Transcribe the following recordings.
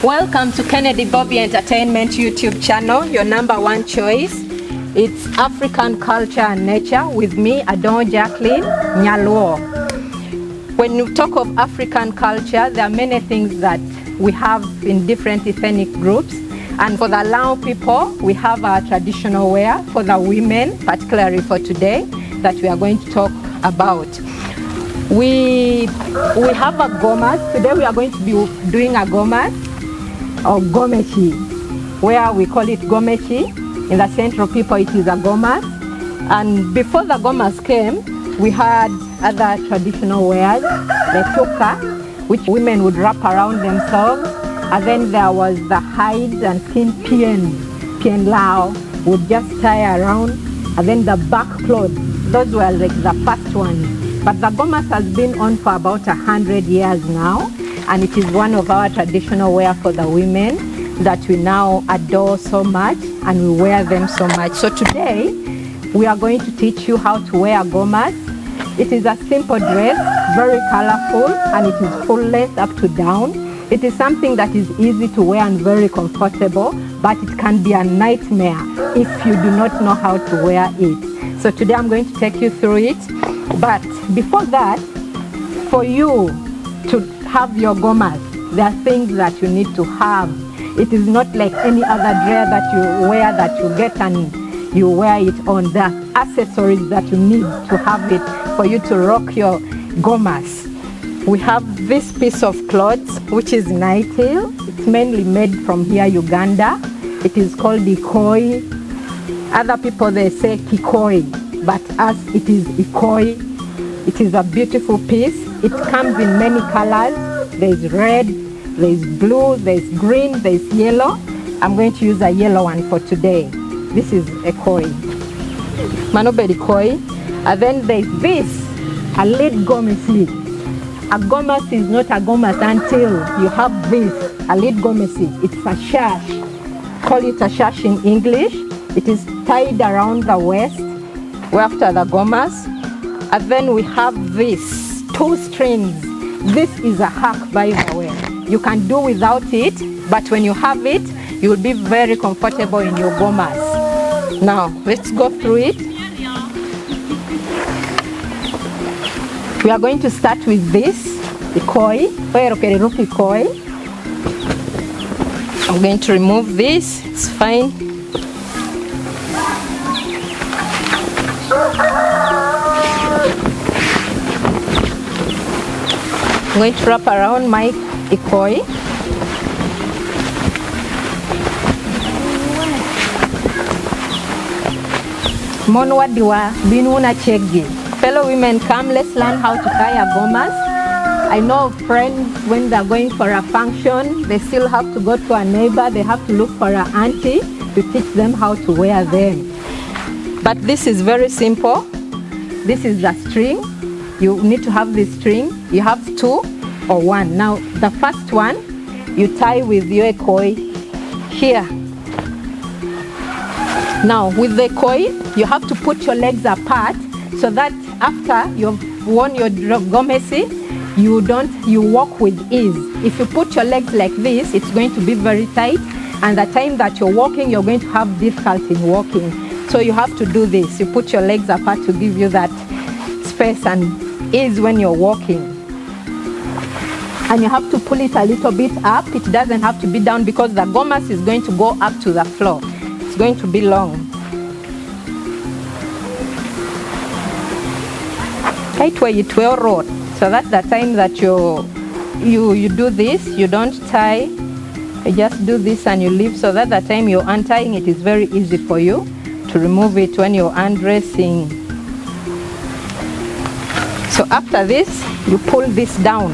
Welcome to Kennedy Bobie Entertainment YouTube channel, your number one choice. It's African culture and nature with me, Adon Jacqueline Nyaluo. When you talk of African culture, there are many things that we have in different ethnic groups. And for the Lao people, we have our traditional wear. For the women, particularly for today, that we are going to talk about. We have a gomas. Today we are going to be doing a gomas or Gomesi, where we call it Gomesi. In the Central people it is a gomas. And before the gomas came, we had other traditional wears, the toka, which women would wrap around themselves. And then there was the hide and skin pien lao, would just tie around. And then the back clothes, those were like the first ones. But the gomas has been on for about 100 years now, and it is one of our traditional wear for the women that we now adore so much, and we wear them so much. So today, we are going to teach you how to wear gomas. It is a simple dress, very colorful, and it is full length up to down. It is something that is easy to wear and very comfortable, but it can be a nightmare if you do not know how to wear it. So today I'm going to take you through it. But before that, for you to have your gomas, there are things that you need to have. It is not like any other dress that you wear that you get and you wear it on. There are accessories that you need to have it for you to rock your gomas. We have this piece of clothes, which is nightail. It's mainly made from here, Uganda. It is called ikoi. Other people, they say kikoi, but us, it is ikoi. It is a beautiful piece. It comes in many colors. There's red, there's blue, there's green, there's yellow. I'm going to use a yellow one for today. This is a koi. Manobedi koi. And then there's this, a lead gomesi. A gomas is not a gomas until you have this, a lead gomesi. It's a shash. Call it a shash in English. It is tied around the waist, after the gomas. And then we have this, 2 strings. This is a hack, by the way. You can do without it, but when you have it, you will be very comfortable in your gomas. Now, let's go through it. We are going to start with this, the koi. I'm going to remove this, it's fine. I'm going to wrap around my ikoi. Monwadiwa binuna chegi. Fellow women, come, let's learn how to tie a gomas. I know friends, when they're going for a function, they still have to go to a neighbor, they have to look for an auntie to teach them how to wear them. But this is very simple. This is the string. You need to have this string. You have 2 or 1. Now, the first one, you tie with your koi here. Now, with the koi, you have to put your legs apart so that after you've worn your gomesi, you walk with ease. If you put your legs like this, it's going to be very tight, and the time that you're walking, you're going to have difficulty in walking. So you have to do this. You put your legs apart to give you that space and ease when you're walking. And you have to pull it a little bit up. It doesn't have to be down because the gomas is going to go up to the floor. It's going to be long. Tight where you twirl road. So that's the time that you do this. You don't tie. You just do this and you leave. So that the time you're untying, it is very easy for you to remove it when you're undressing. So after this, you pull this down.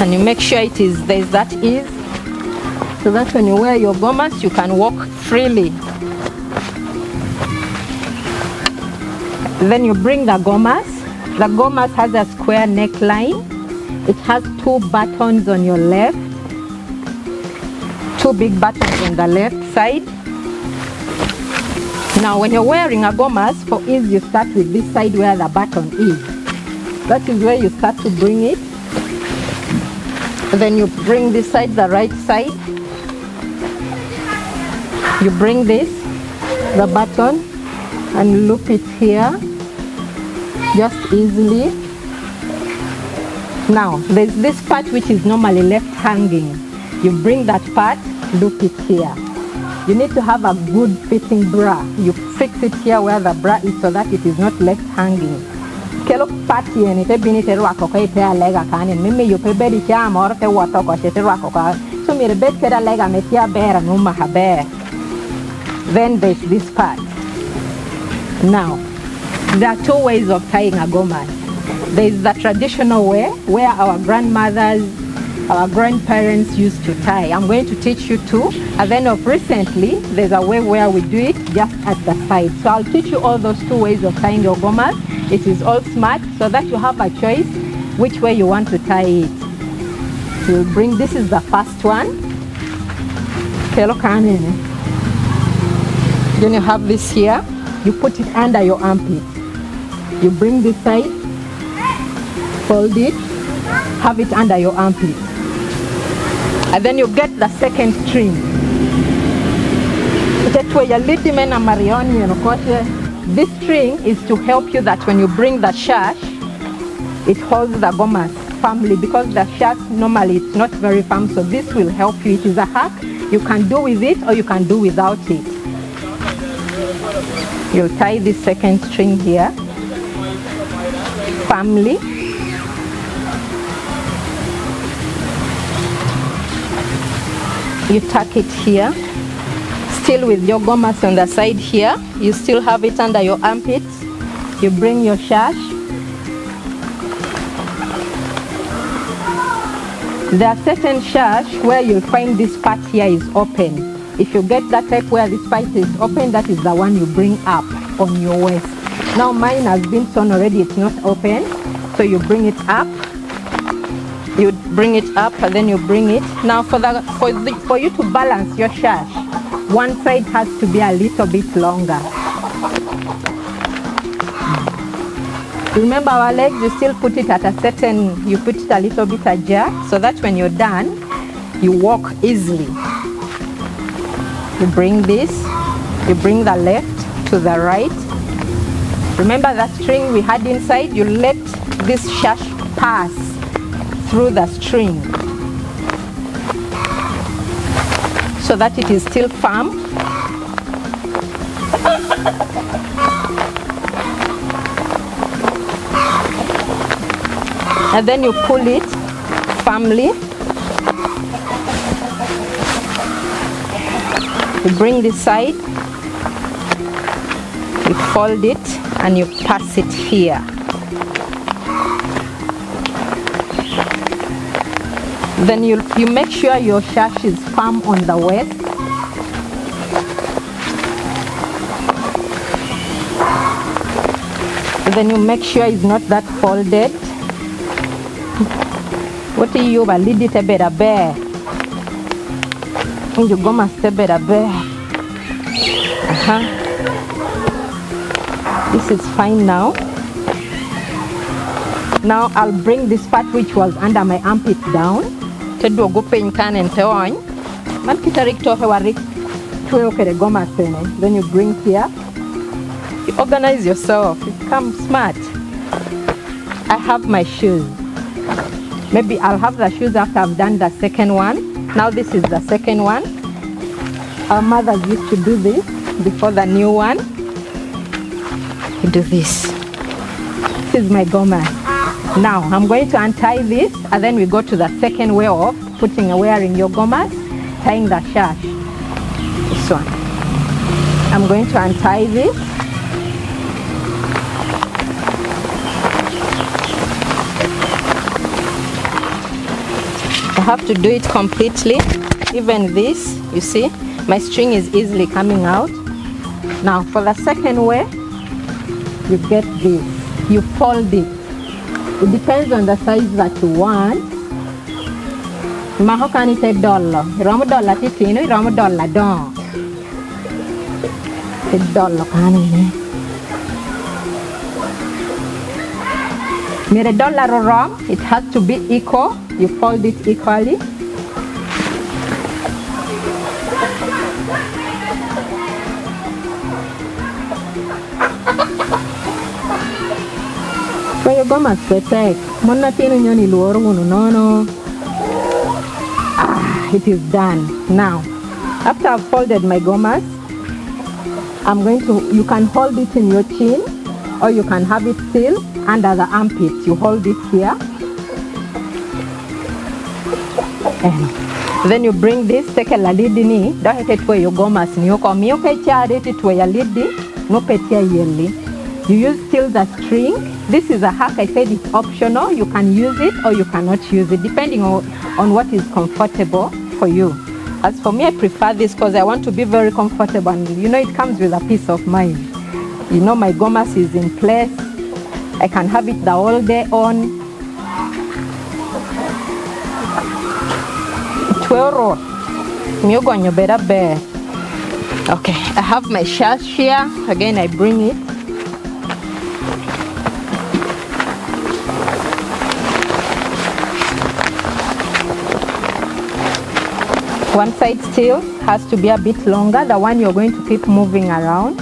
And you make sure there's that ease, so that when you wear your gomas, you can walk freely. Then you bring the gomas. The gomas has a square neckline. It has 2 buttons on your left, 2 big buttons on the left side. Now when you're wearing a gomas, for ease you start with this side where the button is. That is where you start to bring it. Then you bring this side, the right side. You bring this, the button, and loop it here, just easily. Now, there's this part which is normally left hanging. You bring that part, loop it here. You need to have a good fitting bra. You fix it here where the bra is so that it is not left hanging. Kelo party and it been it a rock okay a lega can and mimi you pay bedi jam or a water or a rock. So me the bed a lega metia bear and umaha bear. Then there's this part. Now, there are two ways of tying a gomas. There is the traditional way where our grandmothers, our grandparents used to tie. I'm going to teach you two. And then of recently, there's a way where we do it just at the side. So I'll teach you all those two ways of tying your gomas. It is all smart so that you have a choice which way you want to tie it. You'll bring, this is the first one. Then you have this here. You put it under your armpit. You bring this side, fold it, have it under your armpit. And then you get the second string. This string is to help you that when you bring the shash, it holds the gomas firmly because the shash normally it's not very firm, so this will help you. It is a hack. You can do with it or you can do without it. You'll tie this second string here firmly. You tuck it here, still with your gomas on the side here. You still have it under your armpits. You bring your shash. There are certain shash where you'll find this part here is open. If you get that type where this part is open, that is the one you bring up on your waist. Now mine has been sewn already, it's not open. So you bring it up. You bring it up and then you bring it. Now for you to balance your shash, one side has to be a little bit longer. Remember our legs, you still put it at a certain, you put it a little bit ajar so that when you're done, you walk easily. You bring this, you bring the left to the right. Remember that string we had inside? You let this shash pass through the string so that it is still firm. And then you pull it firmly. You bring this side, you fold it and you pass it here. Then you make sure your shash is firm on the waist. Then you make sure it's not that folded. What do you lead it a better bear? You go must a better bear. This is fine now. Now I'll bring this part which was under my armpit down. Then you bring here. You organize yourself. You become smart. I have my shoes. Maybe I'll have the shoes after I've done the second one. Now this is the second one. Our mothers used to do this before the new one. You do this. This is my gomas. Now I'm going to untie this and then we go to the second way of wearing your gomas, tying the shash. This one. I'm going to untie this. I have to do it completely. Even this, you see, my string is easily coming out. Now for the second way, you get this. You fold it. It depends on the size that you want. $1 honey. $1 wrong. It has to be equal. You fold it equally. Kaya gomas petek. Mona tino nyoni luoro no. It is done. Now, after I've folded my gomas, you can hold it in your chin, or you can have it still under the armpits. You hold it here. And then you bring this, take a lalidini, don't hit it where your gomas ni yoko. Mi okay chari it where your lidi, no petia yelly. You use still the string. This is a hack. I said it's optional. You can use it or you cannot use it, depending on what is comfortable for you. As for me, I prefer this because I want to be very comfortable, and it comes with a peace of mind. My gomas is in place. I can have it the whole day on. Okay, I have my shash here. Again, I bring it. One side still has to be a bit longer, the one you're going to keep moving around.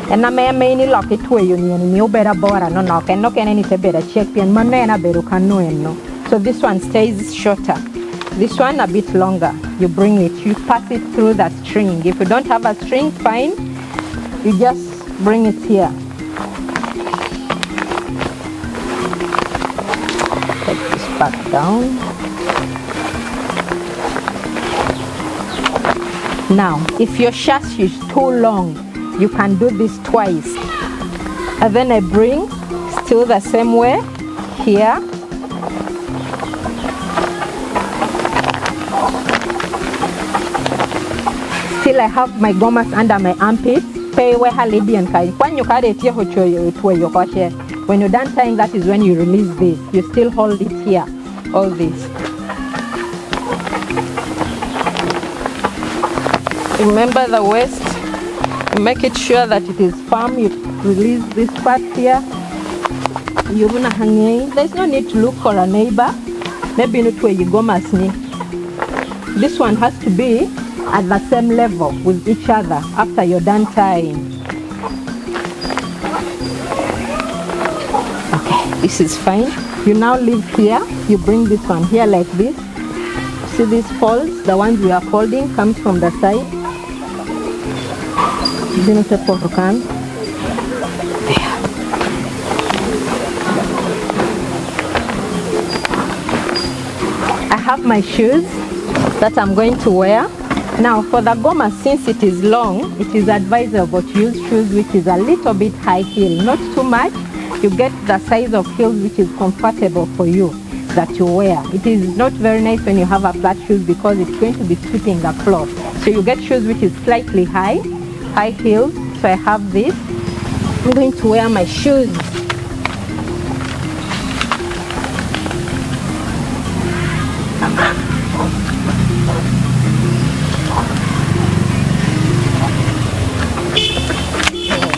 And I may lock it where you need better bora no knock and knock any better check and manana beru canoe. So this one stays shorter. This one a bit longer. You bring it, you pass it through the string. If you don't have a string, fine. You just bring it here. Take this back down. Now, if your shash is too long, you can do this twice. And then I bring still the same way here. Still I have my gomas under my armpits. When you're done tying, that is when you release this. You still hold it here, all this. Remember the waist, make it sure that it is firm. You release this part here. There's no need to look for a neighbor. Maybe not where you go masni. This one has to be at the same level with each other after you're done tying. Okay, this is fine. You now leave here. You bring this one here like this. See these folds? The ones we are folding comes from the side. There. I have my shoes that I'm going to wear. Now for the goma, since it is long, it is advisable to use shoes which is a little bit high heel, not too much. You get the size of heels which is comfortable for you that you wear. It is not very nice when you have a flat shoes because it's going to be sweeping the floor. So you get shoes which is slightly high heels. So I have this. I'm going to wear my shoes.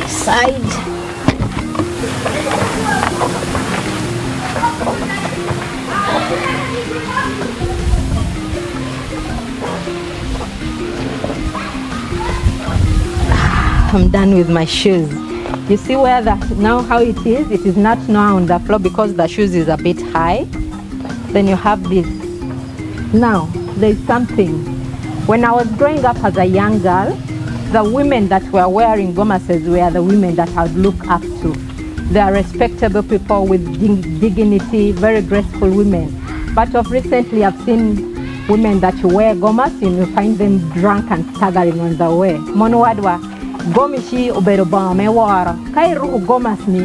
Side. I'm done with my shoes. You see where now how it is not now on the floor because the shoes is a bit high. Then you have this. Now there's something. When I was growing up as a young girl, the women that were wearing gomases were the women that I would look up to. They are respectable people with dignity, very graceful women. But of recently I've seen women that wear gomas and you find them drunk and staggering on the way. Monowadwa Gomesi uberuba me wara kai ru gomas ni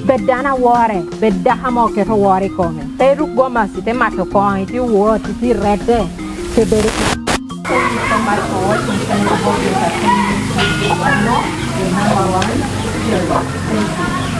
bedana ware bedaha mo ke ro ware kome kai ru gomas te mato point you what ti rete te beru so much for watching channel Bobie. No, number one. Thank you.